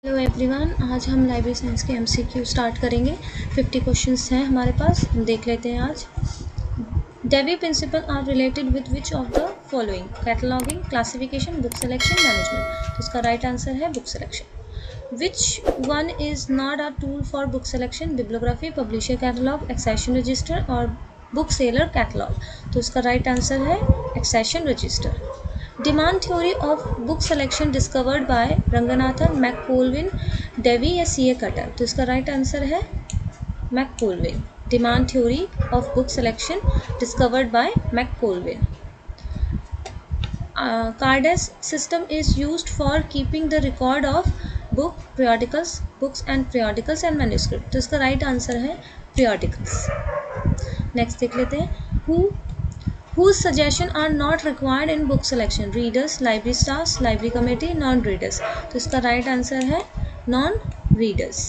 Hello everyone, आज हम library science के एमसीक्यू स्टार्ट करेंगे। 50 क्वेश्चंस हैं हमारे पास, हम देख लेते हैं आज। Dewey principle are related with which of the following? Cataloguing, classification, book selection, management. तो इसका राइट आंसर है book selection. Which one is not a tool for book selection? Bibliography, publisher catalogue, accession register और book seller catalogue. तो इसका right answer है accession register. Demand theory of book selection discovered by Ranganathan, McColvin, Dewey या C A. Cutter. तो इसका right answer है McColvin. Demand theory of book selection discovered by McColvin. Cardass system is used for keeping the record of books and periodicals and manuscript। तो इसका right answer है periodicals। Next देख लेते हैं। Whose suggestion are not required in book selection? Readers, library staffs, library committee, non-readers। तो इसका right answer है non-readers।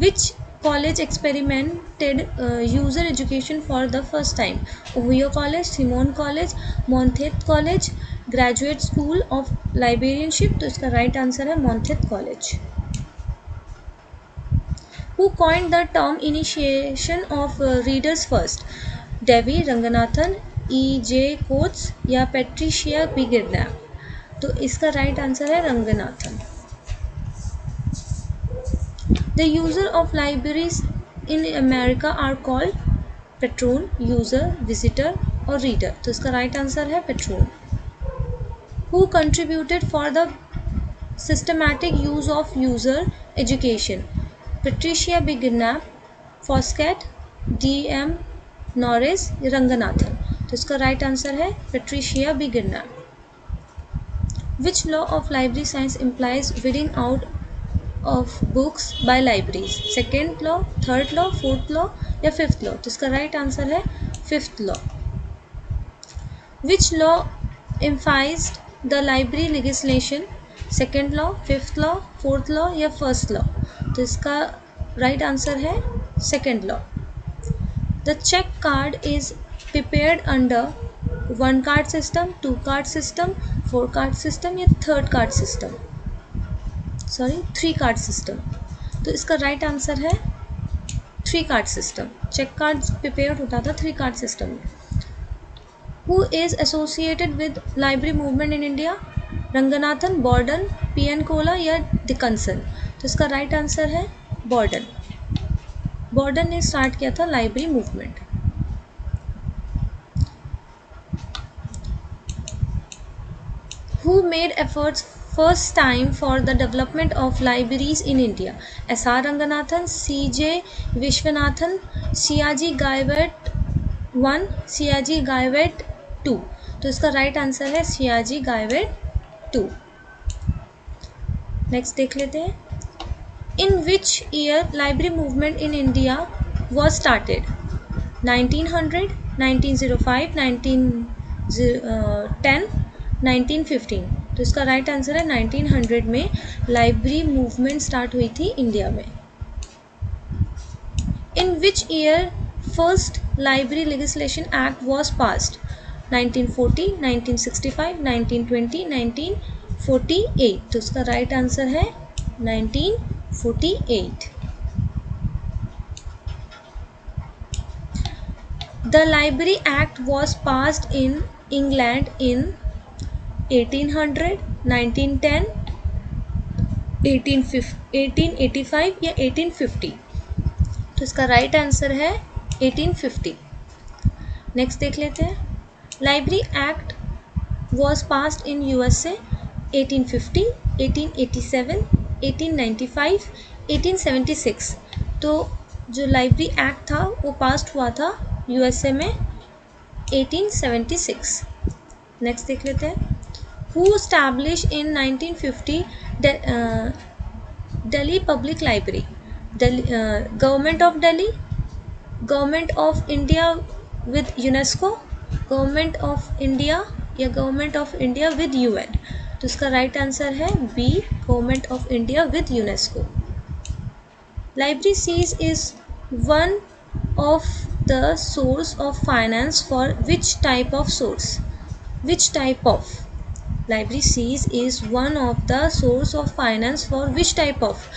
Which college experimented user education for the first time? Ohio College, Simon College, Monmouth College, Graduate School of Librarianship। तो इसका right answer है Monmouth College। Who coined the term initiation of readers first? Dewey, Ranganathan, E.J. Coates या Patricia B Knapp. तो इसका right answer है Ranganathan. The user of libraries in America are called patron, user, visitor और reader. तो इसका right answer है patron. Who contributed for the systematic use of user education? Patricia B Knapp, Foskett, D.M. Norris, Ranganathan. तो इसका right answer है Patricia B Knapp. Which law of library science implies reading out of books by libraries? Second law, third law, fourth law या fifth law? तो इसका right answer है fifth law. Which law emphasized the library legislation? Second law, fifth law, fourth law या first law? तो इसका right answer है second law. The check card is prepared under 1 card system, 2 card system, 4 card system या 3 card system, 3 card system। तो इसका right answer है 3 card system। Check card prepared होता था 3 card system में। Who is associated with library movement in India? Ranganathan, Borden, P.N. Kaula या Dickinson. तो इसका राइट आंसर है बॉर्डन। बॉर्डन ने स्टार्ट किया था library movement. Who made efforts first time for the development of libraries in India? S.R. Ranganathan, C.J. Viswanathan, Sayaji Gaekwad 1, Sayaji Gaekwad 2। तो इसका राइट आंसर है सियाजी गायवट 2। नेक्स्ट देख लेते हैं। In which year library movement in India was started? 1900, 1905, 1910, 1915। तो इसका राइट आंसर है 1900 में लाइब्रेरी मूवमेंट स्टार्ट हुई थी इंडिया में। In which year first library legislation act was passed? 1940, 1965, 1920, 1948। तो इसका राइट आंसर है 1948। The Library Act was passed in England in 1800, 1910, 1885 या 1850। तो इसका राइट आंसर है 1850। नेक्स्ट देख लेते हैं। Library act was passed in USA 1850, 1887, 1895, 1876। तो जो लाइब्रेरी एक्ट था वो पास्ड हुआ था यूएसए में 1876। नेक्स्ट देख लेते हैं। Who establish in 1950 Delhi public library? Government of Delhi, government of India with UNESCO, government of India या government of India with UN? तो इसका राइट आंसर है B, government of India with UNESCO. Library cess is one of the source of finance for which type of source? Which type of? Library cess is one of the source of finance for which type of?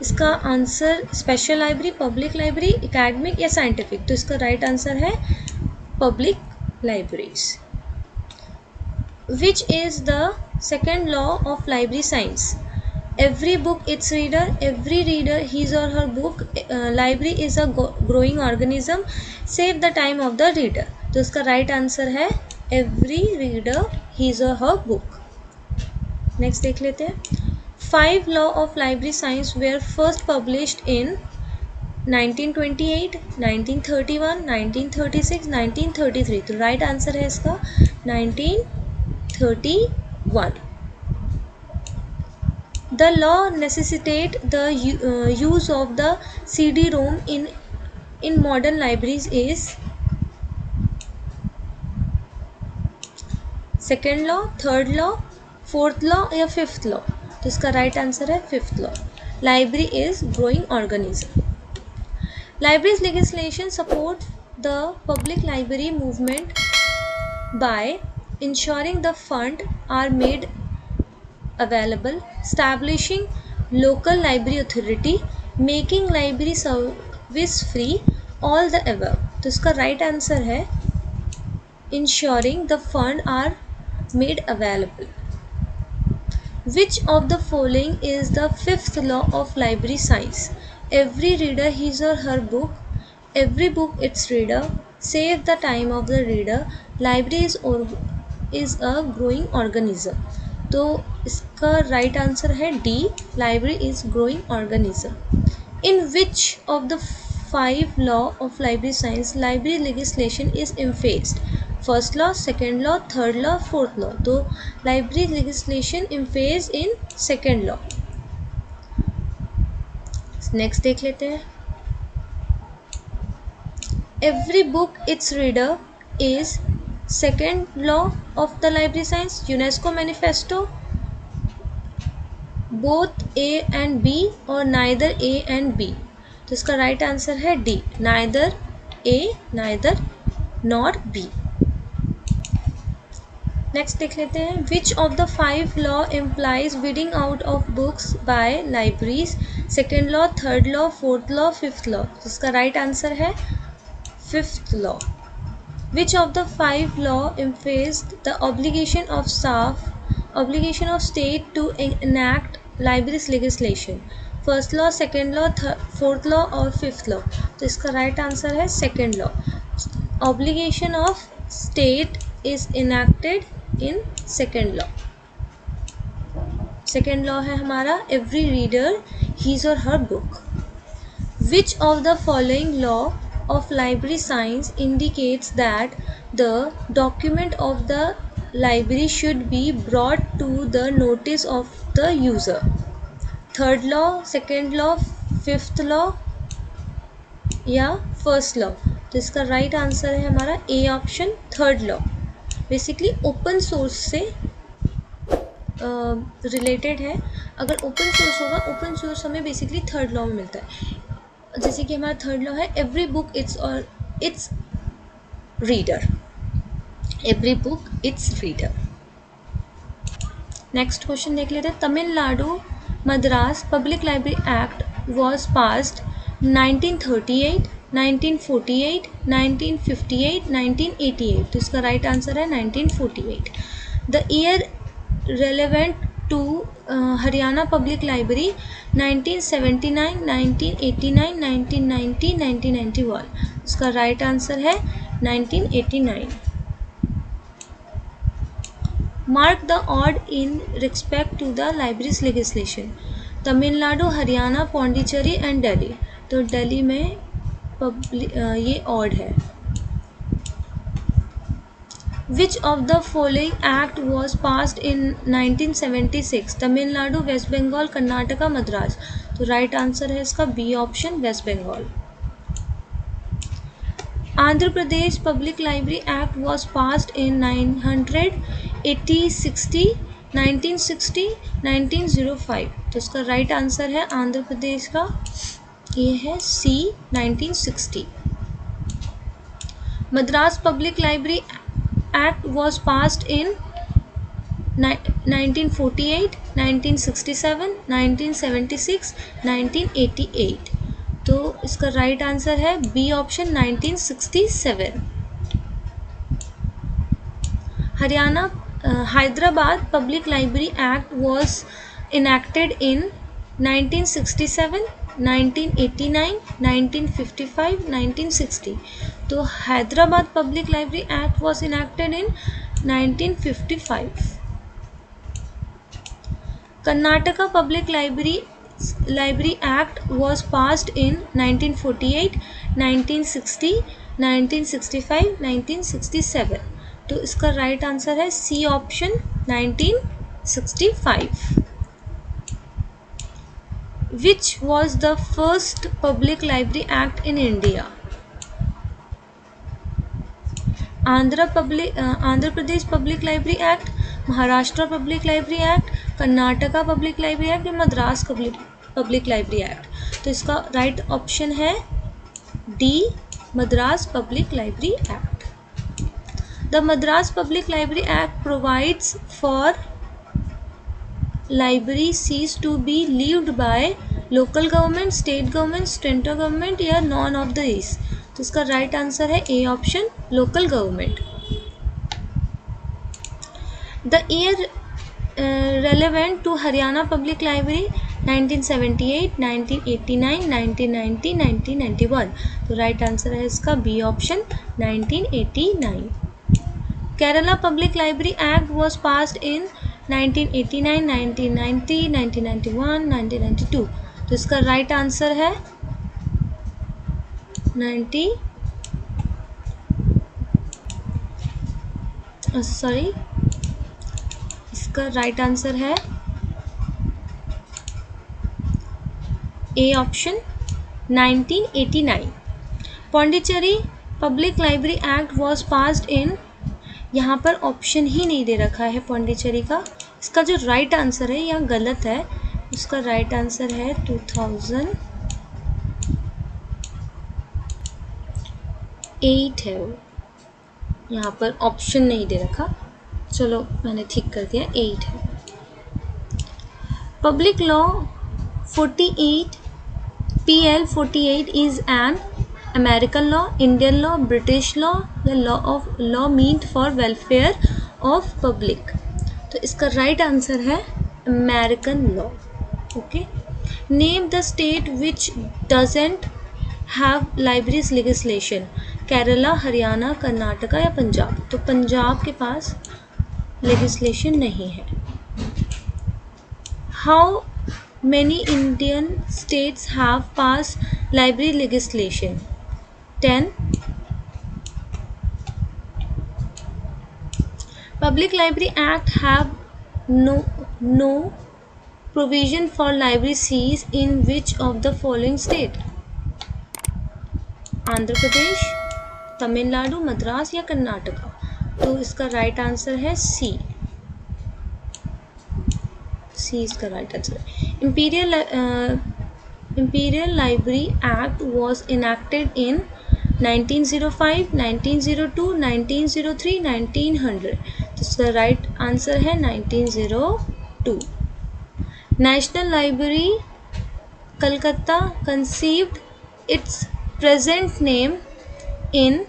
इसका answer special library, public library, academic या scientific? तो इसका right answer है public libraries. Which is the second law of library science? Every book its reader, every reader his or her book. Library is a growing organism. Save the time of the reader. तो इसका right answer है every reader his or her book. Next देख लेते हैं. 5 law of library science were first published in 1928, 1931, 1936, 1933. तो right answer है इसका 1931. The law necessitate the use of the CD-ROM in modern libraries is second law, third law, fourth law या fifth law? तो इसका right answer है fifth law. Library is growing organism. Libraries legislation support the public library movement by ensuring the fund are made available, establishing local library authority, making library service free, all the above. तो इसका right answer है ensuring the fund are made available. Which of the following is the fifth law of library science? Every reader his or her book, every book its reader, save the time of the reader, library is a growing organism. तो इसका right answer है D, library is growing organism. In which of the 5 law of library science library legislation is emphasised? First law, second law, third law, fourth law? तो library legislation emphasis in second law. Next देख लेते हैं. Every book its reader is second law of the library science. UNESCO manifesto, both A and B or neither A and B? तो इसका right answer है D, neither A neither nor B. Next देख लेते हैं. Which of the 5 law implies weeding out of books by libraries? Second law, third law, fourth law, fifth law? तो इसका right answer है fifth law. Which of the 5 law emphasized the obligation of state to enact libraries legislation? First law, second law, fourth law or fifth law? तो इसका right answer है second law. Obligation of state is enacted in second law. Second law है हमारा every reader his or her book. Which of the following law of library science indicates that the document of the library should be brought to the notice of the user? Third law, second law, fifth law या first law? तो इसका right answer है हमारा A option, third law. Basically open source से related है. अगर open source होगा, open source हमें basically third law में मिलता है. जैसे कि हमारा थर्ड लॉ है every book its reader, every book its reader. Next question देख लेते हैं. Tamil Nadu Madras public library act was passed 1938, 1948, 1958, 1988? तो इसका राइट आंसर है 1948. The year relevant to Haryana Public Library 1979, 1989, 1990, 1991? इसका राइट आंसर है 1989. Mark the odd in respect to the libraries legislation. Tamil Nadu, Haryana, Pondicherry and Delhi. तो दिल्ली में ये odd है. Which of the following act was passed in 1976? Tamil Nadu, West Bengal, Karnataka, Madras? तो right answer है इसका B option, West Bengal. Andhra Pradesh public library act was passed in 900, 80, 60, 1960, 1905? तो इसका right answer है आंध्र प्रदेश का, ये है सी 1960. Madras public library Act was passed in 1948, 1967, 1976, 1988। तो इसका राइट आंसर है B option 1967। Haryana Hyderabad Public Library Act was enacted in 1967, 1989, 1955, 1960। तो Hyderabad public library act was enacted in 1955। Karnataka Public Library Act was passed in 1948, 1960, 1965, 1967। तो इसका राइट आंसर है C option 1965। Which was the first public library act in India? Andhra Pradesh public library act, Maharashtra public library act, Karnataka public library act या Madras public library act. तो इसका right option है D, Madras public library act. The Madras Public Library Act provides for library seats to be lived by local government, state government, central government या none of these। तो इसका right answer है A option, local government. The year relevant to Haryana Public Library 1978, 1989, 1990, 1991। तो right answer है इसका B option 1989। Kerala Public Library Act was passed in 1989, 1990, 1991, 1992। तो इसका right answer है इसका राइट आंसर है A option 1989। Pondicherry public library act was passed इन, यहाँ पर ऑप्शन ही नहीं दे रखा है पौंडीचेरी का। इसका जो राइट आंसर है यहाँ गलत है, इसका राइट आंसर है 2008 है। वो यहाँ पर ऑप्शन नहीं दे रखा, चलो मैंने ठीक कर दिया, 8 है। Public law 48 PL 48 is an American law, Indian law, British law या law meant for welfare of public. तो इसका राइट आंसर है American law. Okay, name the state which doesn't have libraries legislation. Kerala, Haryana, Karnataka या पंजाब। तो पंजाब के पास लेजिस्लेशन नहीं है। How many Indian states have passed library legislation? 10. Public Library Act have no provision for library seats in which of the following state? Andhra Pradesh, Tamil Nadu, Madras या कर्नाटका। तो इसका right answer है सी। सी इसका राइट आंसर है। Imperial Library Act was enacted in 1905, 1902, 1903, 1900। तो इसका right answer है 1902। National Library Calcutta conceived its present name in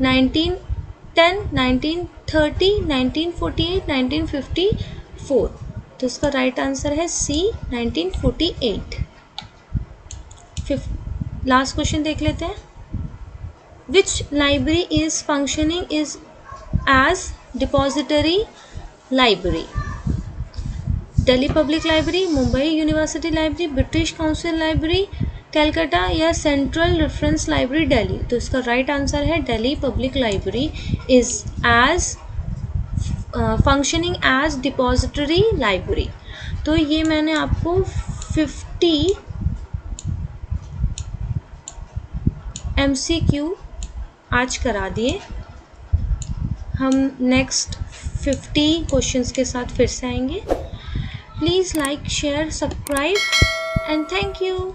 1910, 1930, 1948, 1954। तो इसका राइट आंसर है सी 1948। लास्ट क्वेश्चन देख लेते हैं। Which library is functioning is as depository library? Delhi public library, Mumbai university library, British council library Calcutta या सेंट्रल रेफरेंस लाइब्रेरी दिल्ली। तो इसका right answer है Delhi public library is as functioning as depository library. तो ये मैंने आपको 50 MCQ आज करा दिए। हम नेक्स्ट 50 क्वेश्चंस के साथ फिर से आएंगे। Please like, share, subscribe and thank you.